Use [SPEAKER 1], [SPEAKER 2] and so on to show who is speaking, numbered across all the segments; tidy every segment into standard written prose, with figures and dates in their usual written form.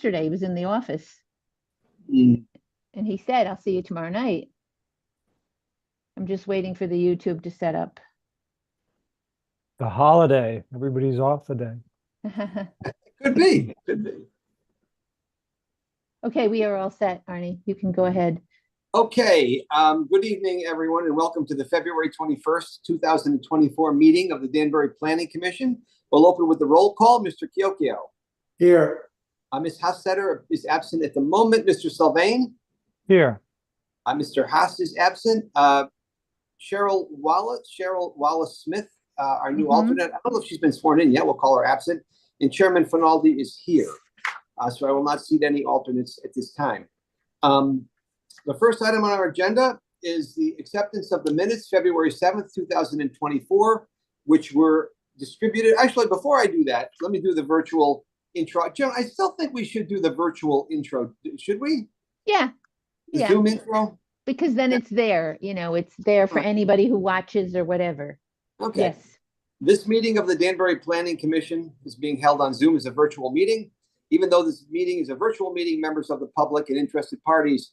[SPEAKER 1] yesterday. He was in the office
[SPEAKER 2] Mm.
[SPEAKER 1] and he said, I'll see you tomorrow night. I'm just waiting for the YouTube to set up.
[SPEAKER 3] The holiday, everybody's off today.
[SPEAKER 2] Could be. Could be.
[SPEAKER 1] Okay, we are all set, Arnie. You can go ahead.
[SPEAKER 2] Okay. Good evening, everyone, and welcome to the February 21st, 2024 meeting of the Danbury Planning Commission. We'll open with the roll call. Mr. Chiocchio.
[SPEAKER 4] Here.
[SPEAKER 2] Ms. Hossetter is absent at the moment. Mr. Sylvain.
[SPEAKER 3] Here.
[SPEAKER 2] Mr. Haas is absent. Cheryl Wallace Smith, our new alternate. I don't know if she's been sworn in yet. We'll call her absent. And Chairman Finaldi is here. So I will not seat any alternates at this time. The first item on our agenda is the acceptance of the minutes, February 7th, 2024, which were distributed. Actually, before I do that, let me do the virtual intro. Jim, I still think we should do the virtual intro. Should we?
[SPEAKER 1] Yeah.
[SPEAKER 2] The
[SPEAKER 1] Yeah.
[SPEAKER 2] Zoom intro?
[SPEAKER 1] Because then it's there, it's there for anybody who watches or whatever.
[SPEAKER 2] Okay.
[SPEAKER 1] Yes.
[SPEAKER 2] This meeting of the Danbury Planning Commission is being held on Zoom as a virtual meeting. Even though this meeting is a virtual meeting, members of the public and interested parties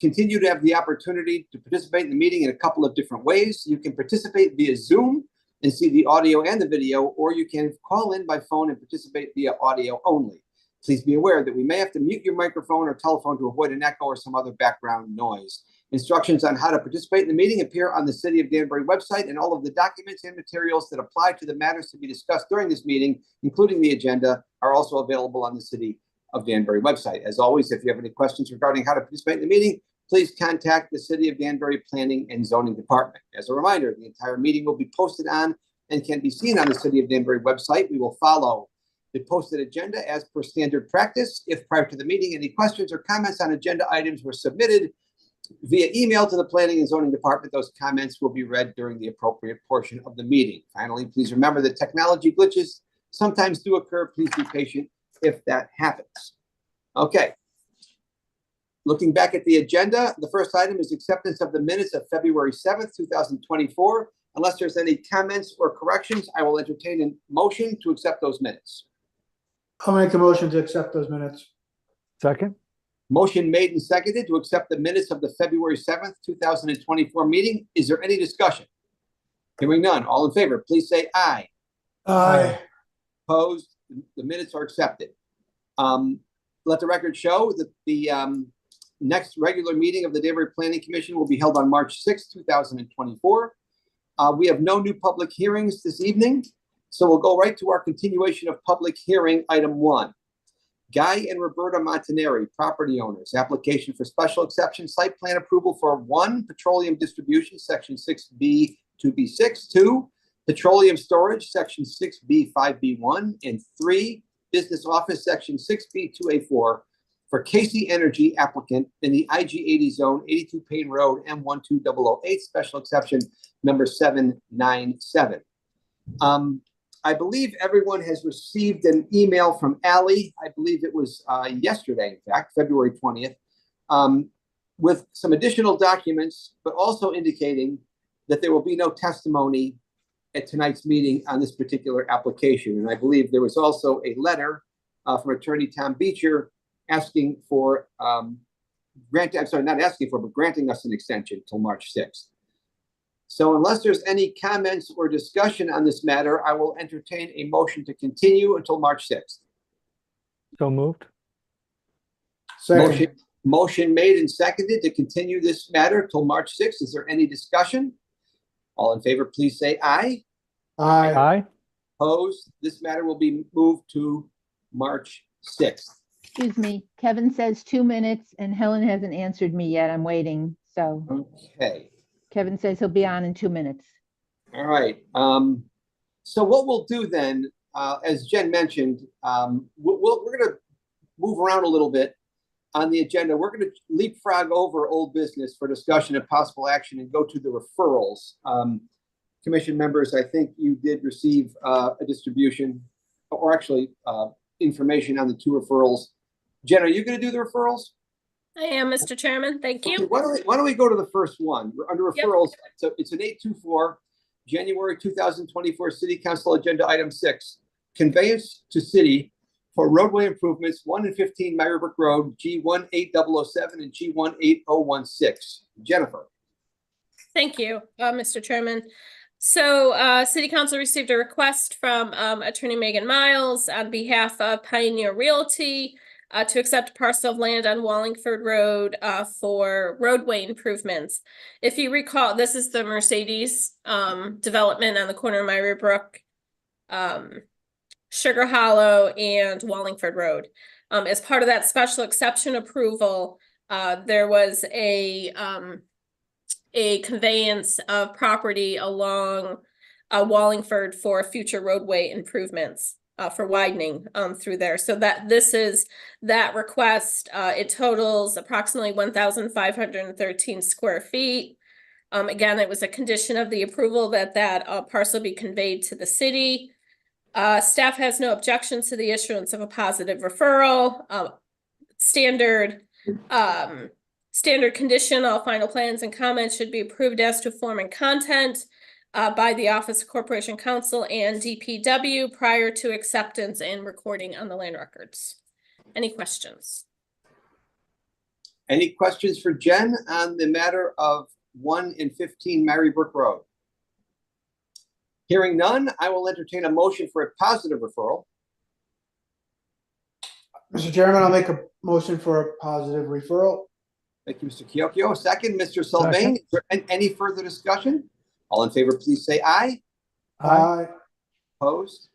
[SPEAKER 2] continue to have the opportunity to participate in the meeting in a couple of different ways. You can participate via Zoom and see the audio and the video, or you can call in by phone and participate via audio only. Please be aware that we may have to mute your microphone or telephone to avoid an echo or some other background noise. Instructions on how to participate in the meeting appear on the City of Danbury website, and all of the documents and materials that apply to the matters to be discussed during this meeting, including the agenda, are also available on the City of Danbury website. As always, if you have any questions regarding how to participate in the meeting, please contact the City of Danbury Planning and Zoning Department. As a reminder, the entire meeting will be posted on and can be seen on the City of Danbury website. We will follow the posted agenda as per standard practice. If prior to the meeting, any questions or comments on agenda items were submitted via email to the Planning and Zoning Department, those comments will be read during the appropriate portion of the meeting. Finally, please remember that technology glitches sometimes do occur. Please be patient if that happens. Okay. Looking back at the agenda, the first item is acceptance of the minutes of February 7th, 2024. Unless there's any comments or corrections, I will entertain a motion to accept those minutes.
[SPEAKER 4] I'll make a motion to accept those minutes.
[SPEAKER 3] Second.
[SPEAKER 2] Motion made and seconded to accept the minutes of the February 7th, 2024 meeting. Is there any discussion? Hearing none. All in favor, please say aye.
[SPEAKER 4] Aye.
[SPEAKER 2] Opposed? The minutes are accepted. Let the record show that the next regular meeting of the Danbury Planning Commission will be held on March 6th, 2024. We have no new public hearings this evening, so we'll go right to our continuation of public hearing item 1. Guy and Roberta Montanari, property owners, application for special exception site plan approval for 1, petroleum distribution, section 6B 2B6, 2, petroleum storage, section 6B 5B1, and 3, business office, section 6B 2A4, for Casey Energy applicant in the IG-80 zone, 82 Payne Road, M12008, special exception number 797. I believe everyone has received an email from Ally. I believe it was yesterday, in fact, February 20th, with some additional documents, but also indicating that there will be no testimony at tonight's meeting on this particular application. And I believe there was also a letter from Attorney Tom Beecher asking for, granting us an extension till March 6th. So unless there's any comments or discussion on this matter, I will entertain a motion to continue until March 6th.
[SPEAKER 3] So moved.
[SPEAKER 4] Second.
[SPEAKER 2] Motion made and seconded to continue this matter till March 6th. Is there any discussion? All in favor, please say aye.
[SPEAKER 4] Aye.
[SPEAKER 3] Aye.
[SPEAKER 2] Opposed? This matter will be moved to March 6th.
[SPEAKER 1] Excuse me. Kevin says 2 minutes and Helen hasn't answered me yet. I'm waiting. So
[SPEAKER 2] Okay.
[SPEAKER 1] Kevin says he'll be on in 2 minutes.
[SPEAKER 2] All right. So what we'll do then, as Jen mentioned, we're going to move around a little bit on the agenda. We're going to leapfrog over old business for discussion and possible action and go to the referrals. Commission members, I think you did receive a distribution, or actually information on the 2 referrals. Jen, are you going to do the referrals?
[SPEAKER 5] I am, Mr. Chairman. Thank you.
[SPEAKER 2] Okay, why don't we go to the first one? Under referrals, so it's an 824, January 2024 City Council Agenda Item 6, conveyance to city for roadway improvements 1 and 15 Marybrook Road, G18007 and G18016. Jennifer.
[SPEAKER 5] Thank you, Mr. Chairman. So, City Council received a request from Attorney Megan Miles on behalf of Pioneer Realty to accept a parcel of land on Wallingford Road for roadway improvements. If you recall, this is the Mercedes development on the corner of Marybrook, Sugar Hollow, and Wallingford Road. As part of that special exception approval, there was a conveyance of property along Wallingford for future roadway improvements for widening through there. So this is that request. It totals approximately 1,513 square feet. Again, it was a condition of the approval that parcel be conveyed to the city. Staff has no objections to the issuance of a positive referral. Standard condition, all final plans and comments should be approved as to form and content by the Office of Corporation Counsel and DPW prior to acceptance and recording on the land records. Any questions?
[SPEAKER 2] Any questions for Jen on the matter of 1 and 15 Marybrook Road? Hearing none, I will entertain a motion for a positive referral.
[SPEAKER 4] Mr. Chairman, I'll make a motion for a positive referral.
[SPEAKER 2] Thank you, Mr. Kiokio. Second, Mr. Sylvain.
[SPEAKER 3] Second.
[SPEAKER 2] Is there any further discussion? All in favor, please say aye.
[SPEAKER 4] Aye.
[SPEAKER 2] Opposed?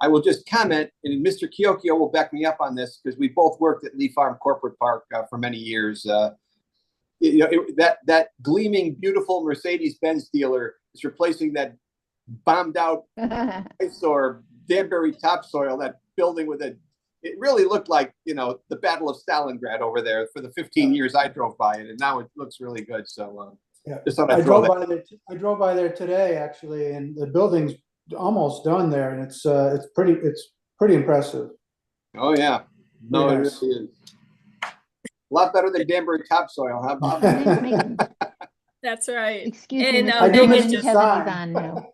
[SPEAKER 2] I will just comment, and Mr. Kiokio will back me up on this because we both worked at Lee Farm Corporate Park for many years. That gleaming, beautiful Mercedes-Benz dealer is replacing that bombed out or Danbury topsoil, that building with it really looked like, the Battle of Stalingrad over there for the 15 years I drove by it, and now it looks really good. So
[SPEAKER 4] Yeah.
[SPEAKER 2] just thought
[SPEAKER 4] I
[SPEAKER 2] I'd throw
[SPEAKER 4] drove
[SPEAKER 2] that.
[SPEAKER 4] by there. I drove by there today, actually, and the building's almost done there, and it's pretty impressive.
[SPEAKER 2] Oh yeah, no,
[SPEAKER 4] Very
[SPEAKER 2] it
[SPEAKER 4] nice.
[SPEAKER 2] really is. A lot better than Danbury topsoil. How about that?
[SPEAKER 1] Thanks, Megan.
[SPEAKER 5] That's right.
[SPEAKER 1] Excuse me,
[SPEAKER 5] And,
[SPEAKER 1] Mr.
[SPEAKER 4] I do
[SPEAKER 5] Megan
[SPEAKER 1] Chairman,
[SPEAKER 4] miss the
[SPEAKER 5] just-
[SPEAKER 1] Kevin is
[SPEAKER 4] sign.
[SPEAKER 1] on now.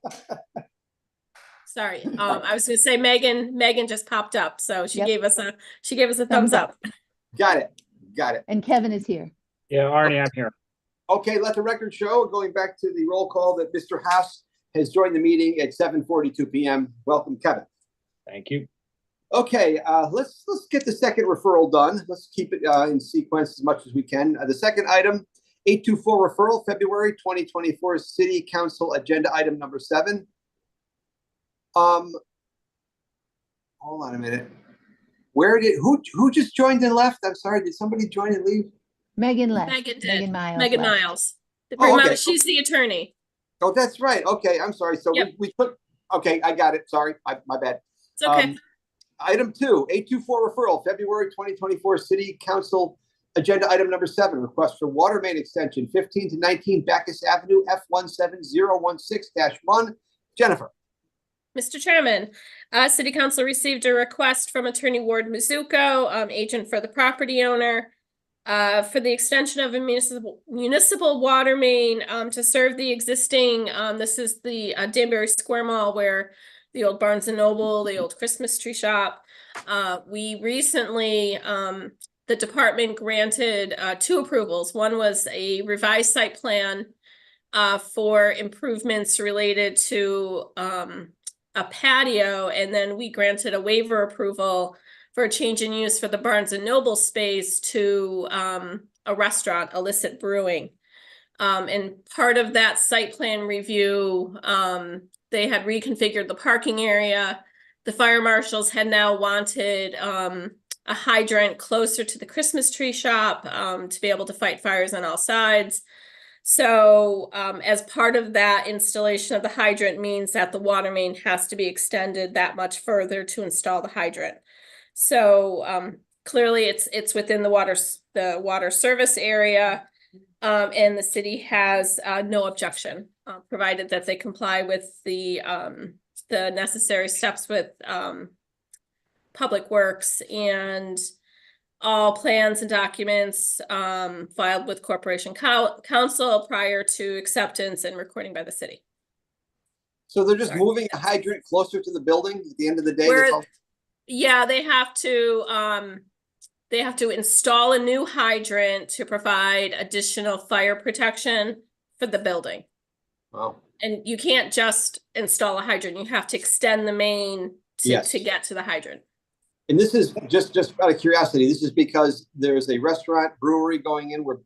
[SPEAKER 5] Sorry, I was gonna say Megan just popped up, so she
[SPEAKER 1] Yep.
[SPEAKER 5] gave us a thumbs
[SPEAKER 1] Thumbs
[SPEAKER 5] up.
[SPEAKER 2] Got it.
[SPEAKER 1] And Kevin is here.
[SPEAKER 6] Yeah, Arnie, I'm here.
[SPEAKER 2] Okay, let the record show, going back to the roll call, that Mr. Haas has joined the meeting at 7:42 p.m. Welcome, Kevin.
[SPEAKER 6] Thank you.
[SPEAKER 2] Okay, let's get the second referral done. Let's keep it in sequence as much as we can. The second item, 824 referral, February 2024 City Council Agenda Item number 7. Hold on a minute. Who just joined and left? I'm sorry, did somebody join and leave?
[SPEAKER 1] Megan left.
[SPEAKER 5] Megan did.
[SPEAKER 1] Megan Miles.
[SPEAKER 5] Megan
[SPEAKER 1] left.
[SPEAKER 5] Miles.
[SPEAKER 2] Oh, okay.
[SPEAKER 5] She's the attorney.
[SPEAKER 2] Oh, that's right. Okay, I'm sorry. So
[SPEAKER 5] Yep.
[SPEAKER 2] we took, okay, I got it. Sorry, my bad.
[SPEAKER 5] It's okay.
[SPEAKER 2] Item 2, 824 referral, February 2024 City Council Agenda Item number 7, request for water main extension 15 to 19 Bacchus Avenue, F17016-1. Jennifer.
[SPEAKER 5] Mr. Chairman, City Council received a request from Attorney Ward Mizuko, agent for the property owner, for the extension of a municipal water main to serve the existing, this is the Danbury Square Mall where the old Barnes and Noble, the old Christmas tree shop. We recently, the department granted 2 approvals. One was a revised site plan for improvements related to a patio, and then we granted a waiver approval for a change in use for the Barnes and Noble space to a restaurant, Illicit Brewing. And part of that site plan review, they had reconfigured the parking area. The fire marshals had now wanted a hydrant closer to the Christmas tree shop to be able to fight fires on all sides. So as part of that, installation of the hydrant means that the water main has to be extended that much further to install the hydrant. So clearly it's within the water service area, and the city has no objection, provided that they comply with the necessary steps with Public Works and all plans and documents filed with Corporation Counsel prior to acceptance and recording by the city.
[SPEAKER 2] So they're just
[SPEAKER 5] Sorry.
[SPEAKER 2] moving a hydrant closer to the building at the end of the day?
[SPEAKER 5] Where-
[SPEAKER 2] that's all-
[SPEAKER 5] Yeah, they have to install a new hydrant to provide additional fire protection for the building.
[SPEAKER 2] Wow.
[SPEAKER 5] And you can't just install a hydrant, you have to extend the main
[SPEAKER 2] Yes.
[SPEAKER 5] to get to the hydrant.
[SPEAKER 2] And this is just out of curiosity, this is because there's a restaurant brewery going in where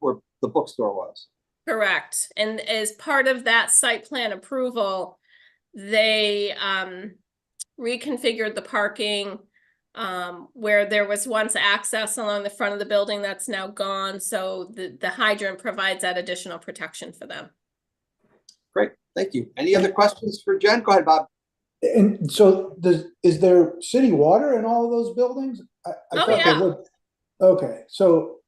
[SPEAKER 2] the bookstore was.
[SPEAKER 5] Correct. And as part of that site plan approval, they reconfigured the parking where there was once access along the front of the building that's now gone. So the hydrant provides that additional protection for them.
[SPEAKER 2] Great, thank you. Any other questions for Jen? Go ahead, Bob.
[SPEAKER 4] And so is there city water in all of those buildings? I
[SPEAKER 5] Oh,
[SPEAKER 4] thought there
[SPEAKER 5] yeah.
[SPEAKER 4] would. Okay, so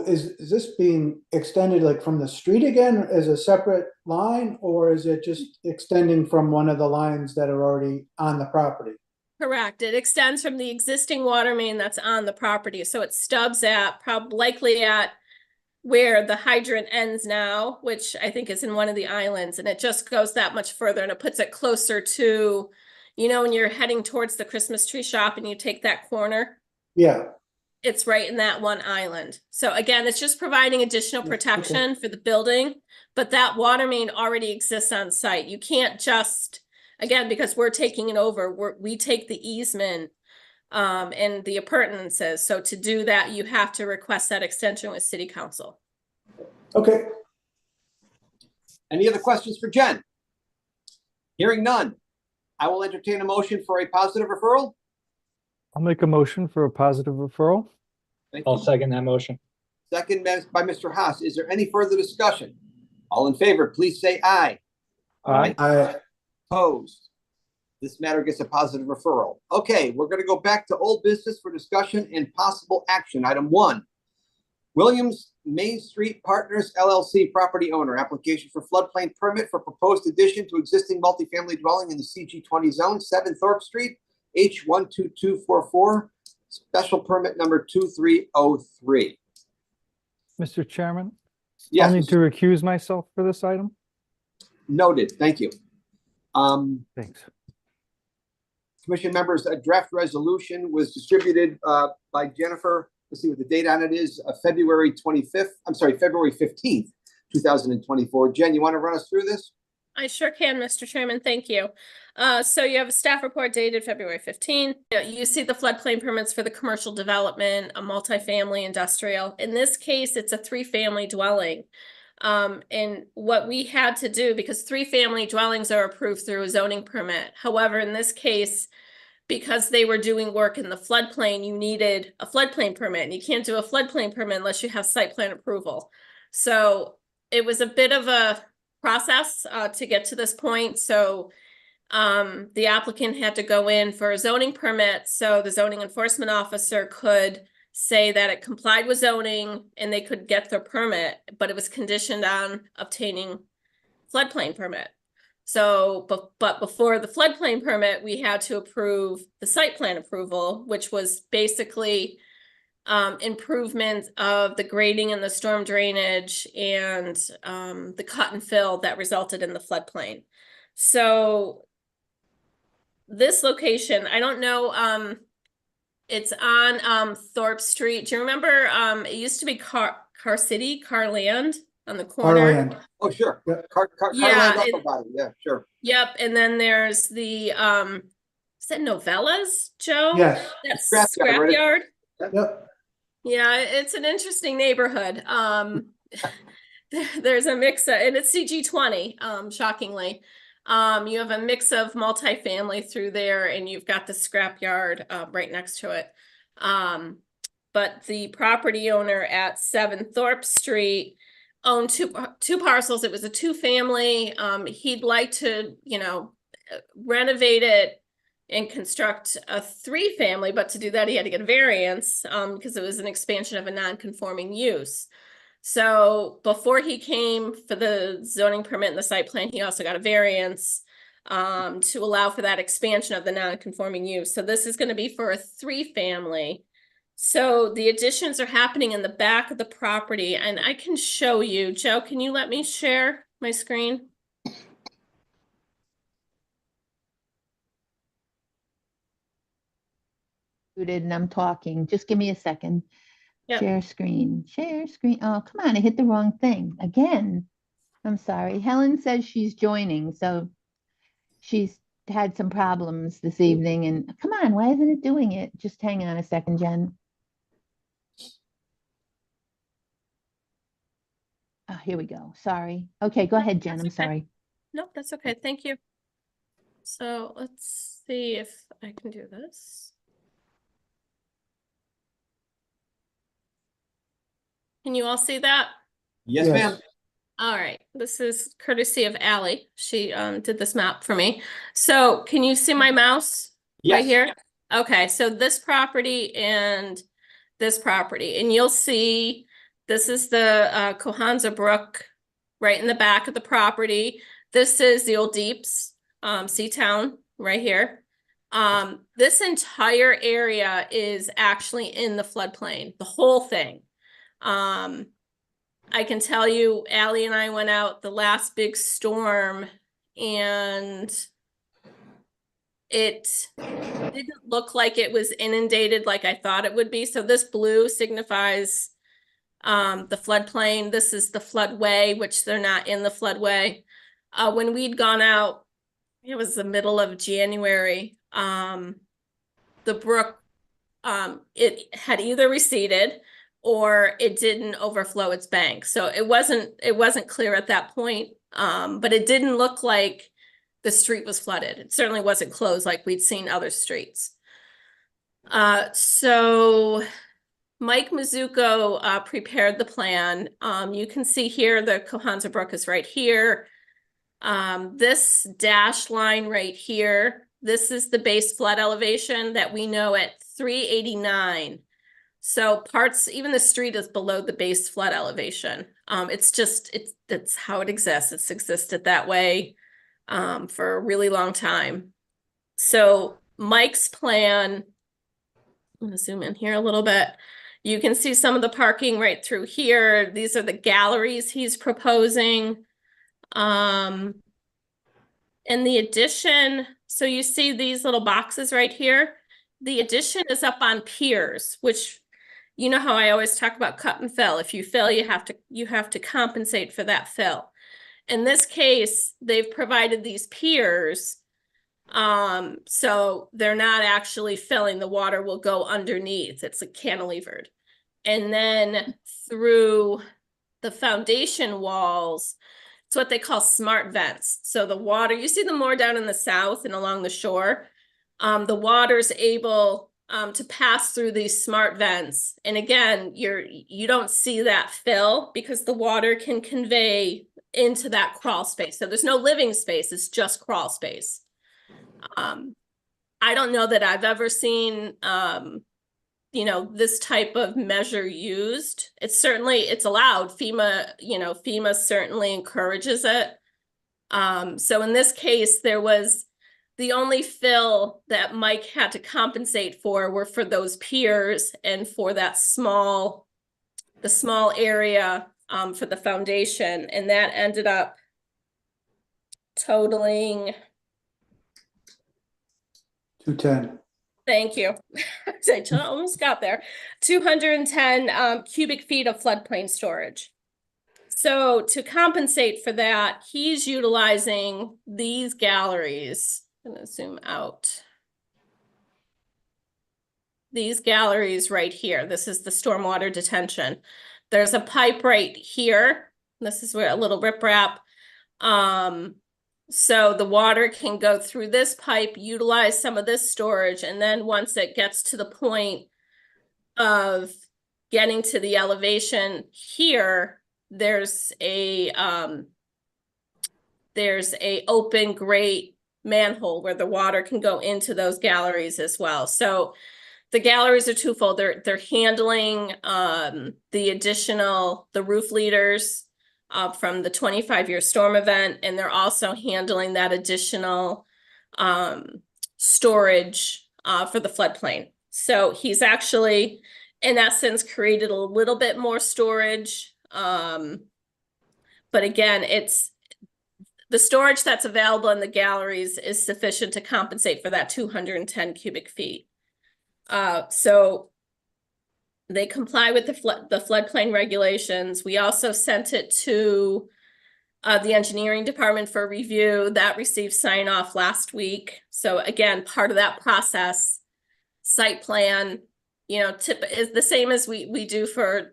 [SPEAKER 4] is this being extended like from the street again as a separate line, or is it just extending from one of the lines that are already on the property?
[SPEAKER 5] Correct. It extends from the existing water main that's on the property. So it stubs at likely at where the hydrant ends now, which I think is in one of the islands, and it just goes that much further and it puts it closer to, you know, when you're heading towards the Christmas tree shop and you take that corner,
[SPEAKER 4] Yeah,
[SPEAKER 5] it's right in that one island. So again, it's just providing additional
[SPEAKER 4] Yeah, okay.
[SPEAKER 5] protection for the building, but that water main already exists on site. You can't just, again, because we're taking it over, we take the easement and the appurtenances. So to do that, you have to request that extension with city council.
[SPEAKER 4] okay.
[SPEAKER 2] Any other questions for Jen? Hearing none, I will entertain a motion for a positive referral.
[SPEAKER 3] I'll make a motion for a positive referral.
[SPEAKER 2] Thank
[SPEAKER 6] I'll
[SPEAKER 2] you.
[SPEAKER 6] second that motion.
[SPEAKER 2] Second by Mr. Haas. Is there any further discussion? All in favor, please say aye.
[SPEAKER 3] Aye.
[SPEAKER 2] Opposed? This matter gets a positive referral. Okay, we're going to go back to old business for discussion and possible action. Item 1, Williams Main Street Partners LLC property owner, application for floodplain permit for proposed addition to existing multifamily dwelling in the CG20 zone, 7 Thorpe Street, H12244, special permit number 2303.
[SPEAKER 3] Mr. Chairman,
[SPEAKER 2] Yes,
[SPEAKER 3] I'll need to recuse myself for this item.
[SPEAKER 2] noted. Thank you.
[SPEAKER 3] Thanks.
[SPEAKER 2] Commission members, a draft resolution was distributed by Jennifer. Let's see what the date on it is, February 15th, 2024. Jen, you want to run us through this?
[SPEAKER 5] I sure can, Mr. Chairman. Thank you. So you have a staff report dated February 15th. You see the floodplain permits for the commercial development, a multifamily industrial. In this case, it's a 3-family dwelling. And what we had to do, because 3-family dwellings are approved through a zoning permit. However, in this case, because they were doing work in the floodplain, you needed a floodplain permit, and you can't do a floodplain permit unless you have site plan approval. So it was a bit of a process to get to this point. So the applicant had to go in for a zoning permit, so the zoning enforcement officer could say that it complied with zoning and they could get their permit, but it was conditioned on obtaining floodplain permit. So, but before the floodplain permit, we had to approve the site plan approval, which was basically improvement of the grading and the storm drainage and the cut and fill that resulted in the floodplain. So this location, I don't know, it's on Thorpe Street. Do you remember it used to be Carland on the corner?
[SPEAKER 4] Carland.
[SPEAKER 2] Oh, sure.
[SPEAKER 4] Yep.
[SPEAKER 5] Yeah,
[SPEAKER 2] Carland Upper Body. Yeah, sure.
[SPEAKER 5] Yep, and then there's the is it Novellas, Joe?
[SPEAKER 4] Yes,
[SPEAKER 5] That's
[SPEAKER 2] Scrapyard, right?
[SPEAKER 5] Scrapyard.
[SPEAKER 4] yep.
[SPEAKER 5] Yeah, it's an interesting neighborhood. There's a mix of, and it's CG20, shockingly. You have a mix of multifamily through there, and you've got the scrapyard right next to it. But the property owner at 7 Thorpe Street owned two parcels. It was a 2-family. He'd like to, you know, renovate it and construct a 3-family, but to do that, he had to get a variance because it was an expansion of a non-conforming use. So before he came for the zoning permit and the site plan, he also got a variance to allow for that expansion of the non-conforming use. So this is going to be for a 3-family. So the additions are happening in the back of the property, and I can show you. Joe, can you let me share my screen?
[SPEAKER 1] muted and I'm talking. Just give me a second.
[SPEAKER 5] Yep.
[SPEAKER 1] Share screen, share screen. Oh, come on, I hit the wrong thing again. I'm sorry. Helen says she's joining, so she's had some problems this evening and come on, why isn't it doing it? Just hang on a second, Jen. Oh, here we go. Sorry. Okay, go ahead, Jen. I'm
[SPEAKER 5] That's okay.
[SPEAKER 1] sorry.
[SPEAKER 5] Nope, that's okay. Thank you. So let's see if I can do this. Can you all see that?
[SPEAKER 2] Yes,
[SPEAKER 4] Yes.
[SPEAKER 2] ma'am.
[SPEAKER 5] All right, this is courtesy of Ally. She did this map for me. So can you see my mouse right
[SPEAKER 2] Yes.
[SPEAKER 5] here? Okay, so this property and this property, and you'll see this is the Cohanza Brook right in the back of the property. This is the Old Deeps, Seatown right here. This entire area is actually in the floodplain, the whole thing. I can tell you, Ally and I went out the last big storm and it didn't look like it was inundated like I thought it would be. So this blue signifies the floodplain. This is the floodway, which they're not in the floodway. When we'd gone out, it was the middle of January, the brook, it had either receded or it didn't overflow its bank. So it wasn't clear at that point, but it didn't look like the street was flooded. It certainly wasn't closed like we'd seen other streets. So Mike Mizuko prepared the plan. You can see here the Cohanza Brook is right here. This dashed line right here, this is the base flood elevation that we know at 389. So even the street is below the base flood elevation. It's how it exists. It's existed that way for a really long time. So Mike's plan, I'm gonna zoom in here a little bit. You can see some of the parking right through here. These are the galleries he's proposing. And the addition, so you see these little boxes right here. The addition is up on piers, which, you know how I always talk about cut and fill. If you fill, you have to compensate for that fill. In this case, they've provided these piers, so they're not actually filling. The water will go underneath. It's like cantilevered. And then through the foundation walls, it's what they call smart vents. So the water, you see them more down in the south and along the shore. The water's able to pass through these smart vents. And again, you don't see that fill because the water can convey into that crawl space. So there's no living space, it's just crawl space. I don't know that I've ever seen this type of measure used. It's allowed. FEMA certainly encourages it. So in this case, there was the only fill that Mike had to compensate for were for those piers and for that the small area for the foundation. And that ended up totaling,
[SPEAKER 4] 210.
[SPEAKER 5] thank you. I almost got there. 210 cubic feet of floodplain storage. So to compensate for that, he's utilizing these galleries. I'm gonna zoom out. These galleries right here. This is the stormwater detention. There's a pipe right here. This is where a little riprap. So the water can go through this pipe, utilize some of this storage, and then once it gets to the point of getting to the elevation here, there's a open grate manhole where the water can go into those galleries as well. So the galleries are twofold. They're handling the roof leaders from the 25-year storm event, and they're also handling that additional storage for the floodplain. So he's actually, in essence, created a little bit more storage. But again, the storage that's available in the galleries is sufficient to compensate for that 210 cubic feet. So they comply with the floodplain regulations. We also sent it to the engineering department for review. That received sign off last week. So again, part of that process, site plan, you know, is the same as we do for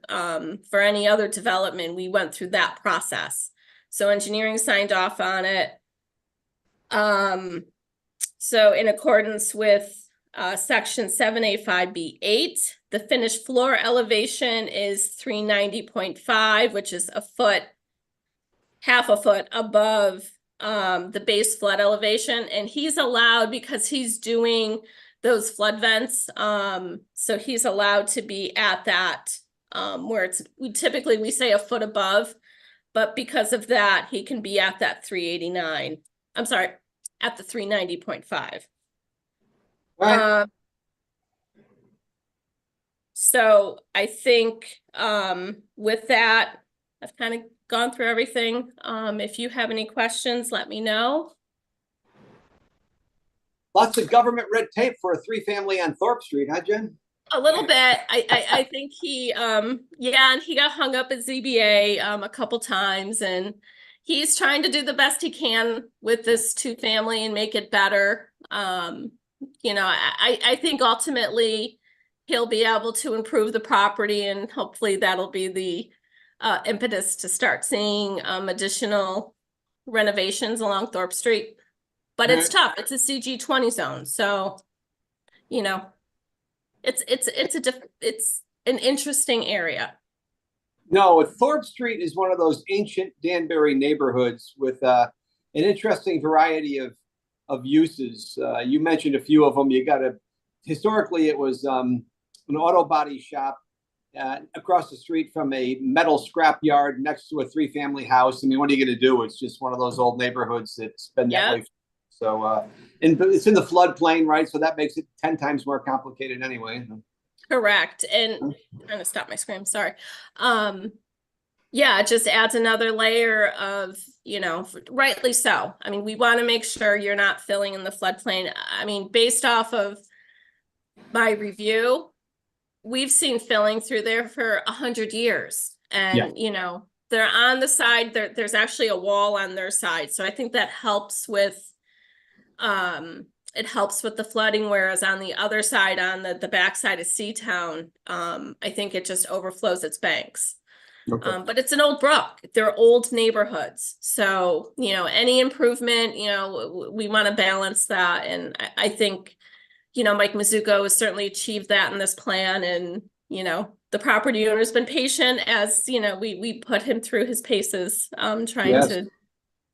[SPEAKER 5] any other development. We went through that process. So engineering signed off on it. So in accordance with section 7A5B8, the finished floor elevation is 390.5, which is half a foot above the base flood elevation. And he's allowed, because he's doing those flood vents, so he's allowed to be at that where typically we say a foot above, but because of that, he can be at that 389. I'm sorry, at the 390.5.
[SPEAKER 2] Right.
[SPEAKER 5] So I think with that, I've kind of gone through everything. If you have any questions, let me know.
[SPEAKER 2] Lots of government red tape for a 3-family on Thorpe Street, huh, Jen?
[SPEAKER 5] A little bit. I think he yeah, and he got hung up at ZBA a couple times, and he's trying to do the best he can with this 2-family and make it better. You know, I think ultimately he'll be able to improve the property, and hopefully that'll be the impetus to start seeing additional renovations along Thorpe Street. But it's tough. It's a CG20 zone, so you know, it's an interesting area.
[SPEAKER 2] No, Thorpe Street is one of those ancient Danbury neighborhoods with an interesting variety of uses. You mentioned a few of them. Historically, it was an auto body shop across the street from a metal scrap yard next to a 3-family house. I mean, what are you going to do? It's just one of those old neighborhoods that's been that way. So, and it's in the floodplain, right? So that makes it 10 times more complicated anyway.
[SPEAKER 5] Correct. And I'm trying to stop my screen. Sorry. Yeah, it just adds another layer of, you know, rightly so. I mean, we want to make sure you're not filling in the floodplain. I mean, based off of my review, we've seen filling through there for 100 years. And, you know, they're on the side, there's actually a wall on their side. So I think that helps with, it helps with the flooding, whereas on the other side, on the backside of Seatown, I think it just overflows its banks.
[SPEAKER 2] Okay.
[SPEAKER 5] But it's an old brook. They're old neighborhoods. So, you know, any improvement, you know, we want to balance that. And I think, you know, Mike Mizuko has certainly achieved that in this plan. And, you know, the property owner's been patient as, you know, we put him through his paces, trying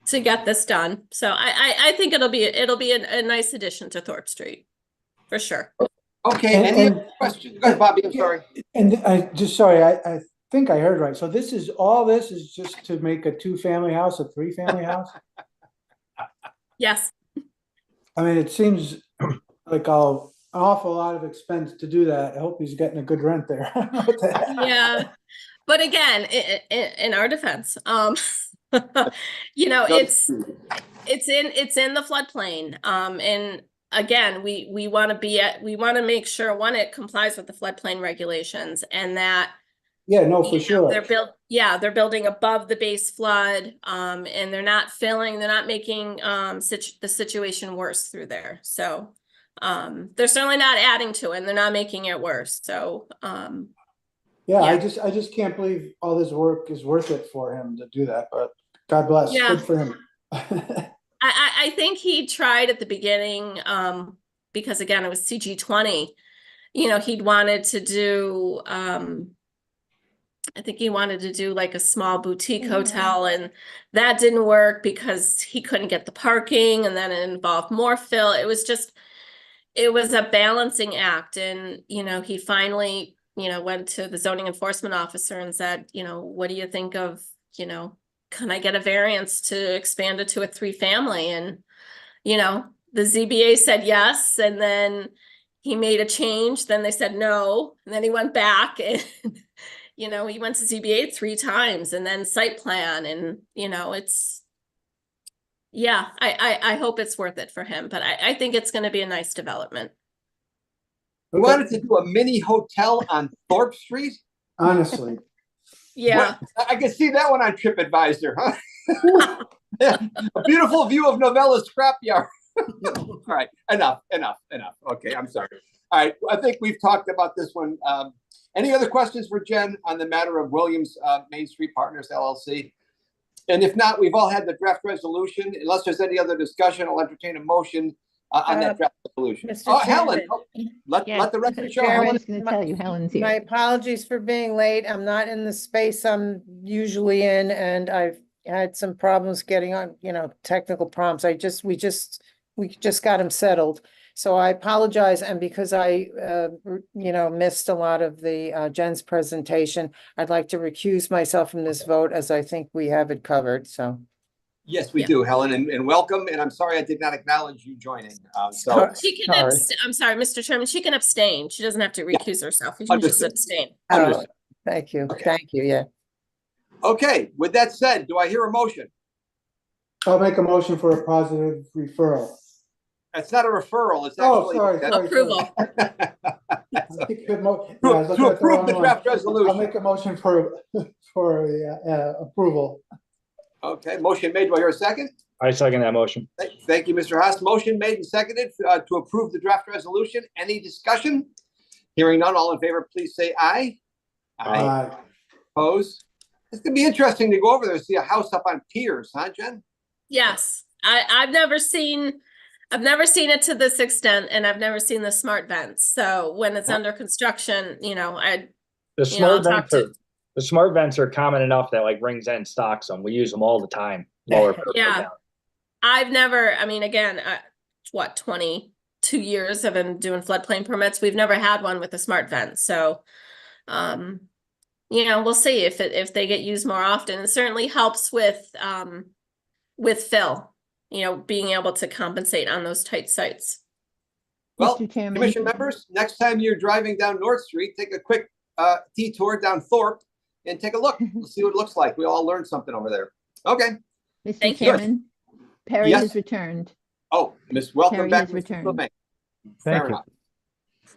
[SPEAKER 5] to get this done. So I think it'll be a nice addition to Thorpe Street, for sure.
[SPEAKER 2] Okay, any other questions? Go ahead, Bobby, I'm sorry.
[SPEAKER 4] And I think I heard right. So this is just to make a 2-family house, a 3-family house?
[SPEAKER 5] Yes.
[SPEAKER 4] I mean, it seems like an awful lot of expense to do that. I hope he's getting a good rent there.
[SPEAKER 5] Yeah. But again, in our defense, you know, it's in the floodplain. And again, we want to make sure, one, it complies with the floodplain regulations, and that
[SPEAKER 4] for sure.
[SPEAKER 5] They're building above the base flood, and they're not making the situation worse through there. So they're certainly not adding to it, and they're not making it worse. So
[SPEAKER 4] I just can't believe all this work is worth it for him to do that, but God bless.
[SPEAKER 5] Yeah.
[SPEAKER 4] Good for him.
[SPEAKER 5] I think he tried at the beginning, because again, it was CG20, you know, he'd wanted to do, I think he wanted to do like a small boutique hotel, and that didn't work because he couldn't get the parking, and then it involved more fill. It was a balancing act. And, you know, he finally, you know, went to the zoning enforcement officer and said, you know, what do you think of, you know, can I get a variance to expand it to a 3-family? And, you know, the ZBA said yes. And then he made a change. Then they said no. And then he went back and, you know, he went to ZBA 3 times, and then site plan. And, you know, I hope it's worth it for him, but I think it's going to be a nice development.
[SPEAKER 2] We wanted to do a mini hotel on Thorpe Street.
[SPEAKER 4] Honestly,
[SPEAKER 5] Yeah.
[SPEAKER 2] What? I can see that one on TripAdvisor, huh? A beautiful view of Novella's scrapyard. All right, enough. Okay, I'm sorry. All right, I think we've talked about this one. Any other questions for Jen on the matter of Williams Main Street Partners LLC? And if not, we've all had the draft resolution. Unless there's any other discussion, I'll entertain a motion on that draft resolution.
[SPEAKER 7] Mr.
[SPEAKER 2] Oh, Helen,
[SPEAKER 7] Chairman.
[SPEAKER 2] let the record show.
[SPEAKER 7] Chairman,
[SPEAKER 2] Helen.
[SPEAKER 1] Helen's gonna tell you Helen's
[SPEAKER 7] My
[SPEAKER 1] here.
[SPEAKER 7] apologies for being late. I'm not in the space I'm usually in, and I've had some problems getting on, technical problems. We just got them settled. So I apologize, and because I, missed a lot of the Jen's presentation, I'd like to recuse myself from this vote, as I think we have it covered, so.
[SPEAKER 2] Yes, we
[SPEAKER 5] Yeah.
[SPEAKER 2] do, Helen, and welcome. And I'm sorry I did not acknowledge you joining. So
[SPEAKER 5] She can,
[SPEAKER 7] Sorry.
[SPEAKER 5] I'm sorry, Mr. Chairman, she can abstain. She doesn't have to recuse herself. She can just
[SPEAKER 2] Understood.
[SPEAKER 5] abstain.
[SPEAKER 7] Oh,
[SPEAKER 2] Understood.
[SPEAKER 7] thank you,
[SPEAKER 2] Okay.
[SPEAKER 7] thank you, yeah.
[SPEAKER 2] Okay, with that said, do I hear a motion?
[SPEAKER 4] I'll make a motion for a positive referral.
[SPEAKER 2] It's not a referral, it's
[SPEAKER 4] Oh,
[SPEAKER 2] actually.
[SPEAKER 4] sorry.
[SPEAKER 5] Approval.
[SPEAKER 4] I think the mo- yeah, I
[SPEAKER 2] To
[SPEAKER 4] was looking at the
[SPEAKER 2] approve
[SPEAKER 4] wrong
[SPEAKER 2] the
[SPEAKER 4] one.
[SPEAKER 2] draft
[SPEAKER 4] I'll
[SPEAKER 2] resolution.
[SPEAKER 4] make a motion for approval.
[SPEAKER 2] Okay, motion made. Do I hear a second?
[SPEAKER 6] I second that motion.
[SPEAKER 2] Thank you, Mr. Haas. Motion made and seconded to approve the draft resolution. Any discussion? Hearing none, all in favor, please say aye.
[SPEAKER 4] Aye.
[SPEAKER 2] Opposed? It's gonna be interesting to go over there and see a house up on piers, huh, Jen?
[SPEAKER 5] Yes, I've never seen it to this extent, and I've never seen the smart vents. So when it's under construction,
[SPEAKER 6] The
[SPEAKER 5] I'll
[SPEAKER 6] smart
[SPEAKER 5] talk
[SPEAKER 6] vents
[SPEAKER 5] to-
[SPEAKER 6] are, the smart vents are common enough that like Rings End stocks them. We use them all the time. Lower per
[SPEAKER 5] Yeah.
[SPEAKER 6] down.
[SPEAKER 5] I've never, again, 22 years I've been doing floodplain permits. We've never had one with a smart vent. So, we'll see if they get used more often. It certainly helps with fill, being able to compensate on those tight sites.
[SPEAKER 2] Well,
[SPEAKER 1] Mr. Chairman.
[SPEAKER 2] Commission members, next time you're driving down North Street, take a quick detour down Thorpe and take a look. We'll see what it looks like. We all learned something over there. Okay.
[SPEAKER 1] Mr.
[SPEAKER 5] Thank you.
[SPEAKER 1] Chairman, Perry
[SPEAKER 2] Yes.
[SPEAKER 1] has returned.
[SPEAKER 2] Oh, welcome
[SPEAKER 1] Terry
[SPEAKER 2] back.
[SPEAKER 1] has
[SPEAKER 2] Mr.
[SPEAKER 1] returned.
[SPEAKER 2] Lemay.
[SPEAKER 3] Thank
[SPEAKER 2] Fair
[SPEAKER 3] you.
[SPEAKER 2] enough.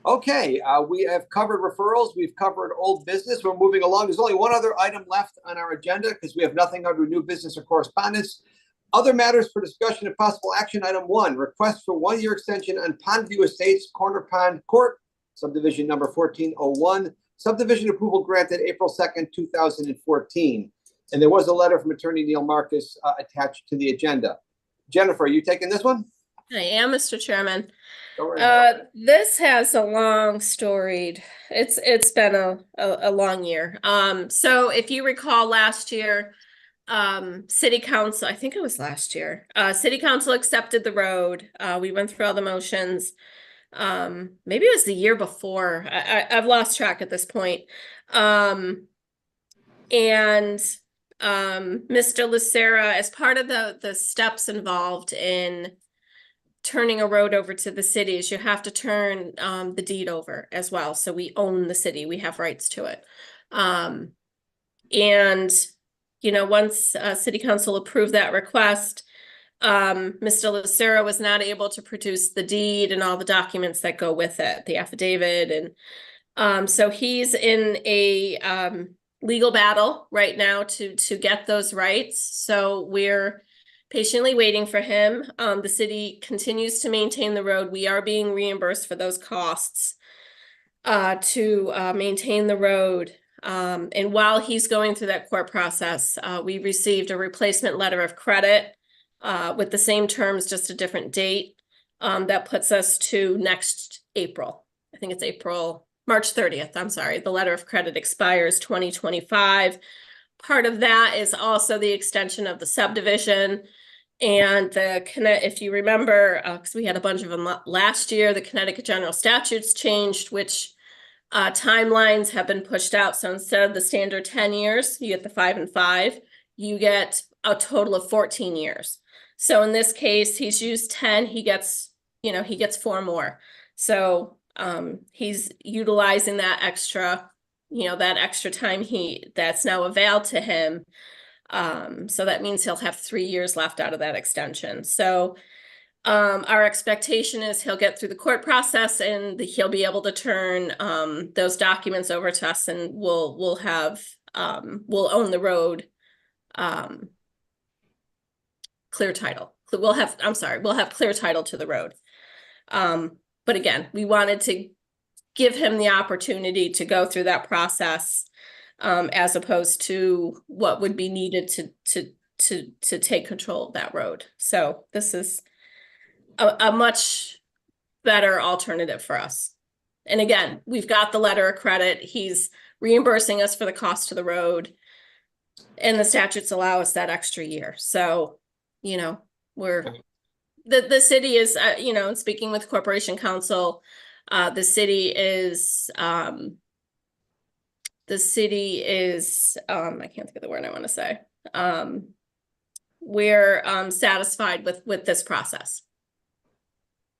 [SPEAKER 2] Okay, we have covered referrals. We've covered old business. We're moving along. There's only one other item left on our agenda because we have nothing under new business or correspondence. Other matters for discussion and possible action. Item 1, request for 1-year extension on Pondview Estates Corner Pond Court, subdivision number 1401. Subdivision approval granted April 2nd, 2014. And there was a letter from Attorney Neil Marcus attached to the agenda. Jennifer, are you taking this one?
[SPEAKER 5] I am, Mr. Chairman.
[SPEAKER 2] Go right ahead.
[SPEAKER 5] This has a long storied, it's been a long year. So if you recall last year, City Council, I think it was last year, City Council accepted the road. We went through all the motions. Maybe it was the year before. I've lost track at this point. Mr. Lucera, as part of the steps involved in turning a road over to the cities, you have to turn the deed over as well. So we own the city, we have rights to it. Once City Council approved that request, Mr. Lucera was not able to produce the deed and all the documents that go with it, the affidavit. And so he's in a legal battle right now to get those rights. So we're patiently waiting for him. The city continues to maintain the road. We are being reimbursed for those costs to maintain the road. And while he's going through that court process, we received a replacement letter of credit with the same terms, just a different date. That puts us to next April. I think it's March 30th. I'm sorry. The letter of credit expires 2025. Part of that is also the extension of the subdivision. And if you remember, because we had a bunch of them last year, the Connecticut General Statutes changed, which timelines have been pushed out. So instead of the standard 10 years, you get the 5 and 5, you get a total of 14 years. So in this case, he's used 10, he gets 4 more. So he's utilizing that extra time that's now availed to him. So that means he'll have 3 years left out of that extension. So Our expectation is he'll get through the court process and he'll be able to turn those documents over to us, and we'll have we'll own the road. Clear title. We'll have clear title to the road. But again, we wanted to give him the opportunity to go through that process, as opposed to what would be needed to take control of that road. So this is a much better alternative for us. And again, we've got the letter of credit. He's reimbursing us for the cost of the road, and the statutes allow us that extra year. So, you know, the city is, you know, speaking with Corporation Council, the city is, I can't think of the word I want to say. We're satisfied with this process.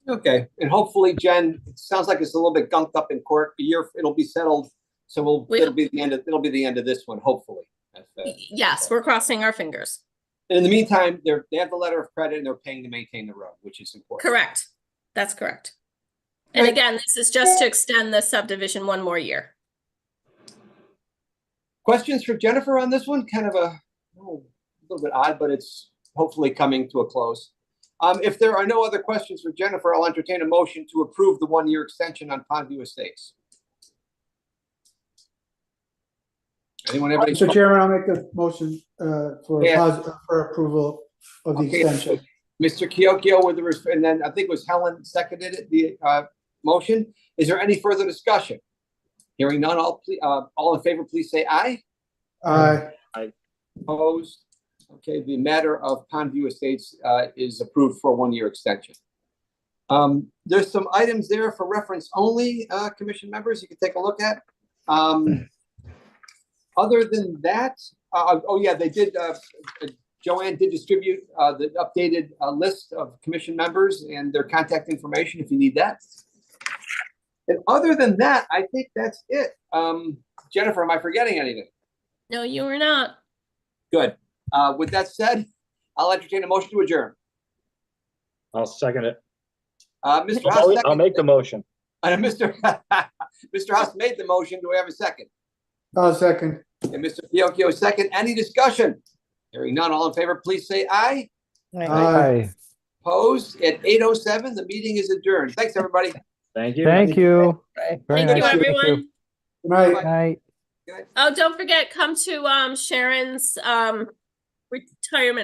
[SPEAKER 2] Okay, and hopefully, Jen, it sounds like it's a little bit gunked up in court. A year, it'll be settled. So it'll be the end of this one, hopefully.
[SPEAKER 5] Yes, we're crossing our fingers.
[SPEAKER 2] And in the meantime, they have the letter of credit and they're paying to maintain the road, which is important.
[SPEAKER 5] Correct. That's correct. And again, this is just to extend the subdivision one more year.
[SPEAKER 2] Questions for Jennifer on this one? Kind of a little bit odd, but it's hopefully coming to a close. If there are no other questions for Jennifer, I'll entertain a motion to approve the 1-year extension on Pondview Estates. Anyone have any?
[SPEAKER 4] Mr. Chairman, I'll make a motion for approval of the
[SPEAKER 2] Okay.
[SPEAKER 4] extension.
[SPEAKER 2] Mr. Kyokyo with the, and then I think it was Helen seconded it, the motion. Is there any further discussion? Hearing none, all in favor, please say aye.
[SPEAKER 4] Aye.
[SPEAKER 2] Opposed? Okay, the matter of Pondview Estates is approved for a 1-year extension. There's some items there for reference only, commission members, you can take a look at. Other than that, oh yeah, they did, Joanne did distribute the updated list of commission members and their contact information if you need that. And other than that, I think that's it. Jennifer, am I forgetting anything?
[SPEAKER 5] No, you are not.
[SPEAKER 2] Good. With that said, I'll entertain a motion to adjourn.
[SPEAKER 6] I'll second it.
[SPEAKER 2] Mr. Haas,
[SPEAKER 6] I'll make the motion.
[SPEAKER 2] Mr. Haas made the motion. Do we have a second?
[SPEAKER 4] I'll second.
[SPEAKER 2] And Mr. Fiocchio, second. Any discussion? Hearing none, all in favor, please say aye.
[SPEAKER 3] Aye.
[SPEAKER 2] Opposed? At 8:07, the meeting is adjourned. Thanks, everybody.
[SPEAKER 6] Thank you.
[SPEAKER 3] Thank you.
[SPEAKER 7] Right.
[SPEAKER 3] Very
[SPEAKER 5] Thank you,
[SPEAKER 3] nice.
[SPEAKER 5] everyone.
[SPEAKER 4] Good night.
[SPEAKER 3] Good night.
[SPEAKER 5] Oh, don't forget, come to Sharon's retirement